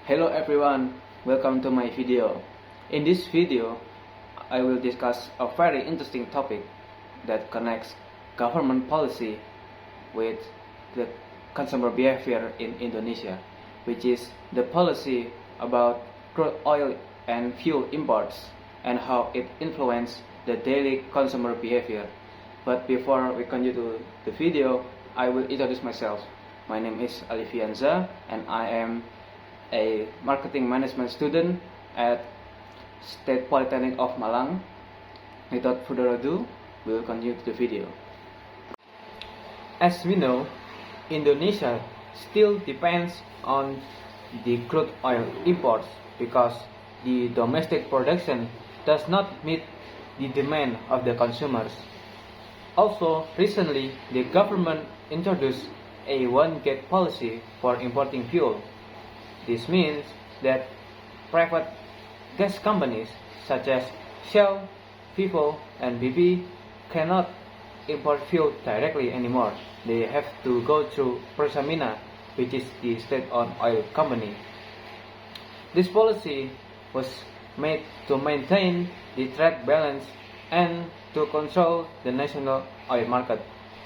Hello everyone, welcome to my video. In this video, I will discuss a very interesting topic that connects government policy with the consumer behavior in Indonesia, which is the policy about crude oil and fuel imports and how it influences the daily consumer behavior. But before we continue to the video, I will introduce myself. My name is Alifianza and I am a marketing management student at State Polytechnic of Malang. Without further ado, we will continue to the video. As we know, Indonesia still depends on the crude oil imports because the domestic production does not meet the demand of the consumers. Also, recently, the government introduced a one-gate policy for importing fuel. This means that private gas companies such as Shell, Vivo, and BP cannot import fuel directly anymore. They have to go through Pertamina, which is the state-owned oil company. This policy was made to maintain the trade balance and to control the national oil market.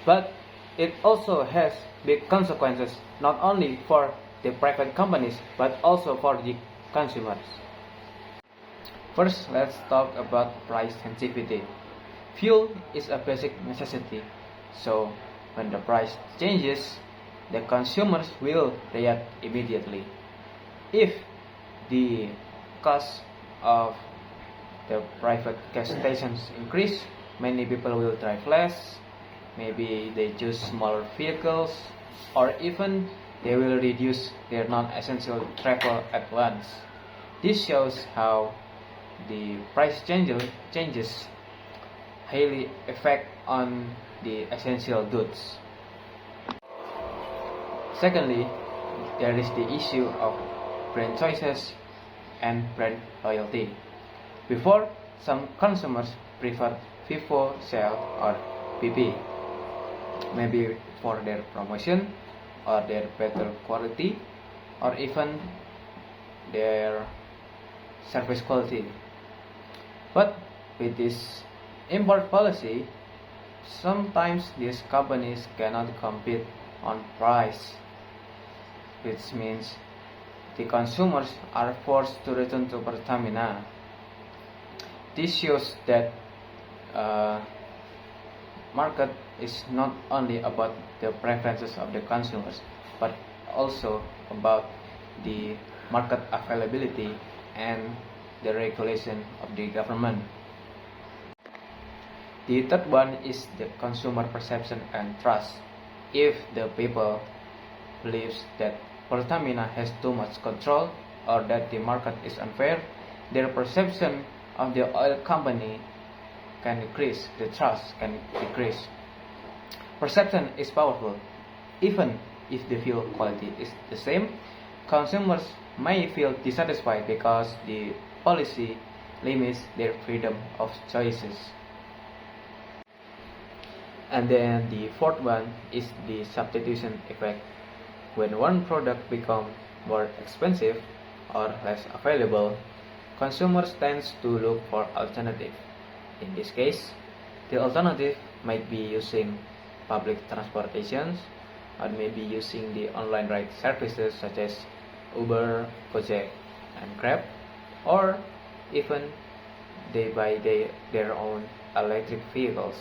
But it also has big consequences not only for the private companies but also for the consumers. First, let's talk about price sensitivity. Fuel is a basic necessity, so when the price changes, the consumers will react immediately. If the cost of the private gas stations increase, many people will drive less, maybe they choose smaller vehicles, or even they will reduce their non-essential travel at once. This shows how the price changes highly affect on the essential goods. Secondly, there is the issue of brand choices and brand loyalty. Before, some consumers prefer Vivo, Shell, or BP, maybe for their promotion or their better quality or even their service quality. But with this import policy, sometimes these companies cannot compete on price, which means the consumers are forced to return to Pertamina. This shows that market is not only about the preferences of the consumers, but also about the market availability and the regulation of the government. The third one is the consumer perception and trust. If the people believes that Pertamina has too much control or that the market is unfair, their perception of the oil company can decrease, the trust can decrease. Perception is powerful. Even if the fuel quality is the same, consumers may feel dissatisfied because the policy limits their freedom of choices. And then the fourth one is the substitution effect. When one product becomes more expensive or less available, consumers tend to look for alternatives. In this case, the alternative might be using public transportations or maybe using the online ride services such as Uber, Gojek, and Grab, or even they buy their own electric vehicles.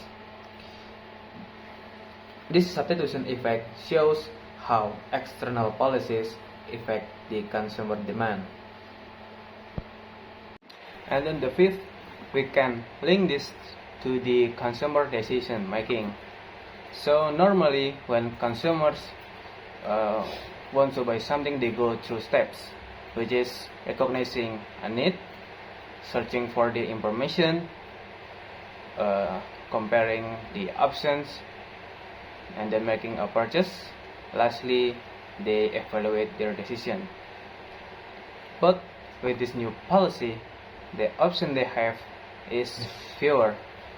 This substitution effect shows how external policies affect the consumer demand. And then the fifth, we can link this to the consumer decision making. So normally when consumers want to buy something, they go through steps, which is recognizing a need, searching for the information, comparing the options, and then making a purchase. Lastly, they evaluate their decision. But with this new policy, the option they have is fewer,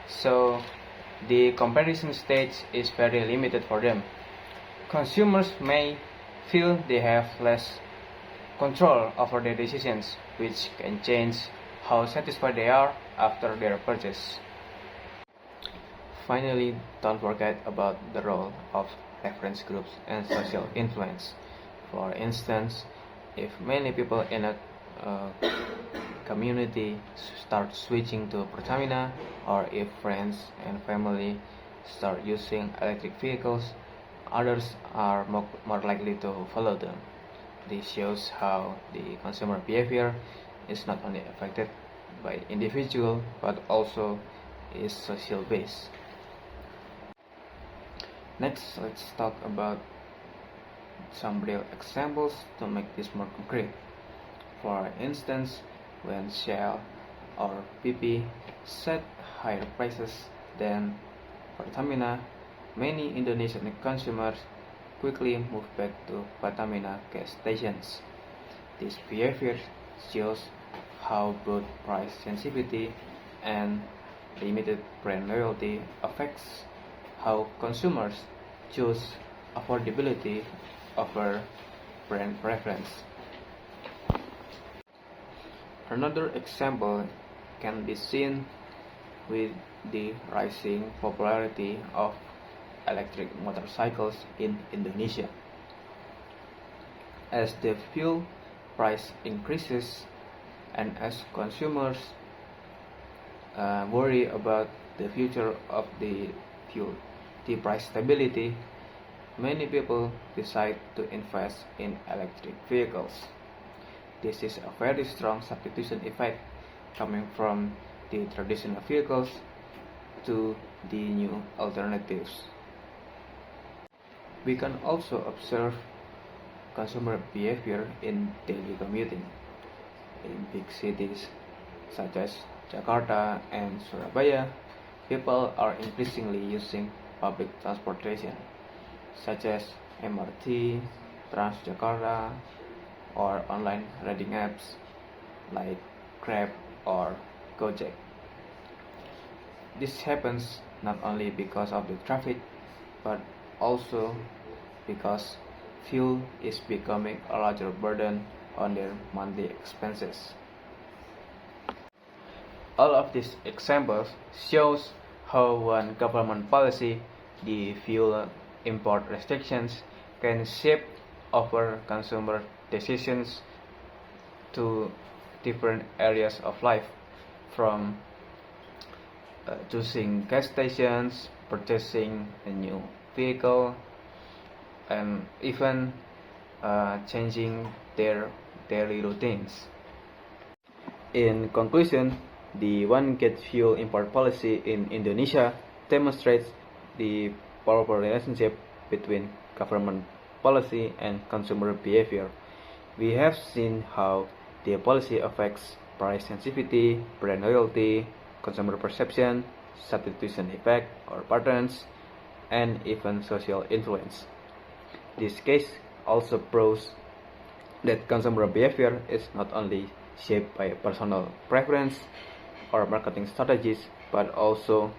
so the comparison stage is very limited for them. Consumers may feel they have less control over their decisions, which can change how satisfied they are after their purchase. Finally, don't forget about the role of reference groups and social influence. For instance, if many people in a community start switching to Pertamina, or if friends and family start using electric vehicles, others are more likely to follow them. This shows how the consumer behavior is not only affected by individual but also is social based. Next, let's talk about some real examples to make this more concrete. For instance, when Shell or BP set higher prices than Pertamina, many Indonesian consumers quickly moved back to Pertamina gas stations. This behavior shows how both price sensitivity and limited brand loyalty affects how consumers choose affordability over brand preference. Another example can be seen with the rising popularity of electric motorcycles in Indonesia. As the fuel price increases and as consumers worry about the future of the fuel, the price stability, many people decide to invest in electric vehicles. This is a very strong substitution effect coming from the traditional vehicles to the new alternatives. We can also observe consumer behavior in daily commuting. In big cities such as Jakarta and Surabaya, people are increasingly using public transportation such as MRT, Transjakarta, or online riding apps like Grab or Gojek. This happens not only because of the traffic, but also because fuel is becoming a larger burden on their monthly expenses. All of these examples shows how one government policy, the fuel import restrictions, can shape our consumer decisions to different areas of life, from choosing gas stations, purchasing a new vehicle, and even changing their daily routines. In conclusion, the One Gate fuel import policy in Indonesia demonstrates the powerful relationship between government policy and consumer behavior. We have seen how the policy affects price sensitivity, brand loyalty, consumer perception, substitution effect or patterns, and even social influence. This case also proves that consumer behavior is not only shaped by personal preference or marketing strategies, but also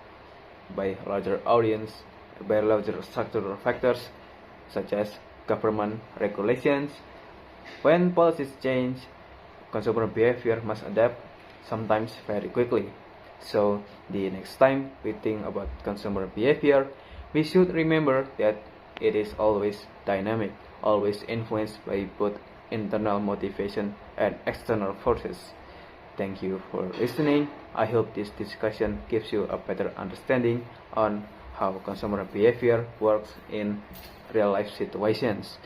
by larger structural factors such as government regulations. When policies change, consumer behavior must adapt, sometimes very quickly. So the next time we think about consumer behavior, we should remember that it is always dynamic, always influenced by both internal motivation and external forces. Thank you for listening. I hope this discussion gives you a better understanding on how consumer behavior works in real life situations.